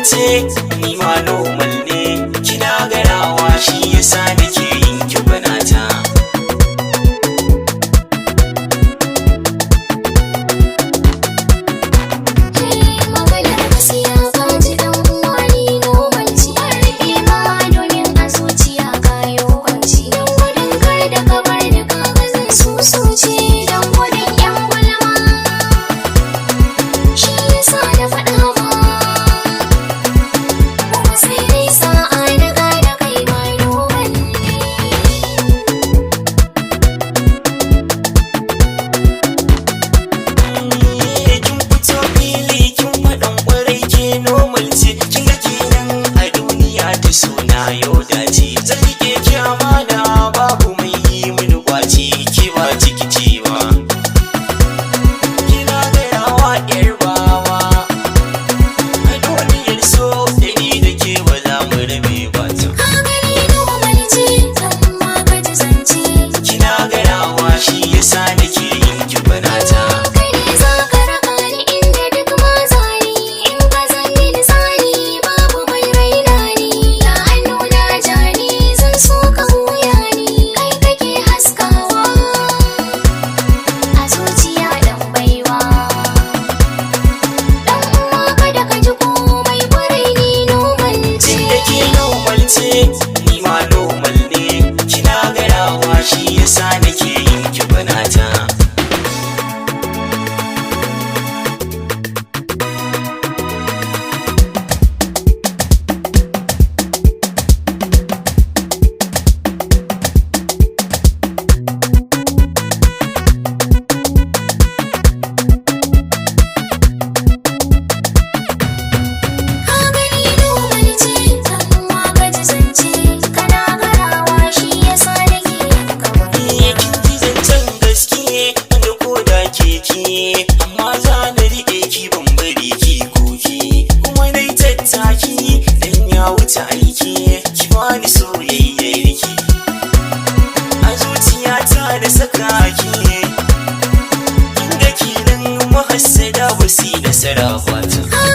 ce ni ma normal ne, kina garawa shi yasa nake yin ki banata. Ni ma normal ne, kina garawa shi yasa nake yin ki banata. Amma za na riƙe ki ban bari ki koki, kuma dai tattaki dan ya wuce aiki, ki bani soyayyar ki a zuciyata da saka ki, kin ga kilin mahassada basi da sarafata.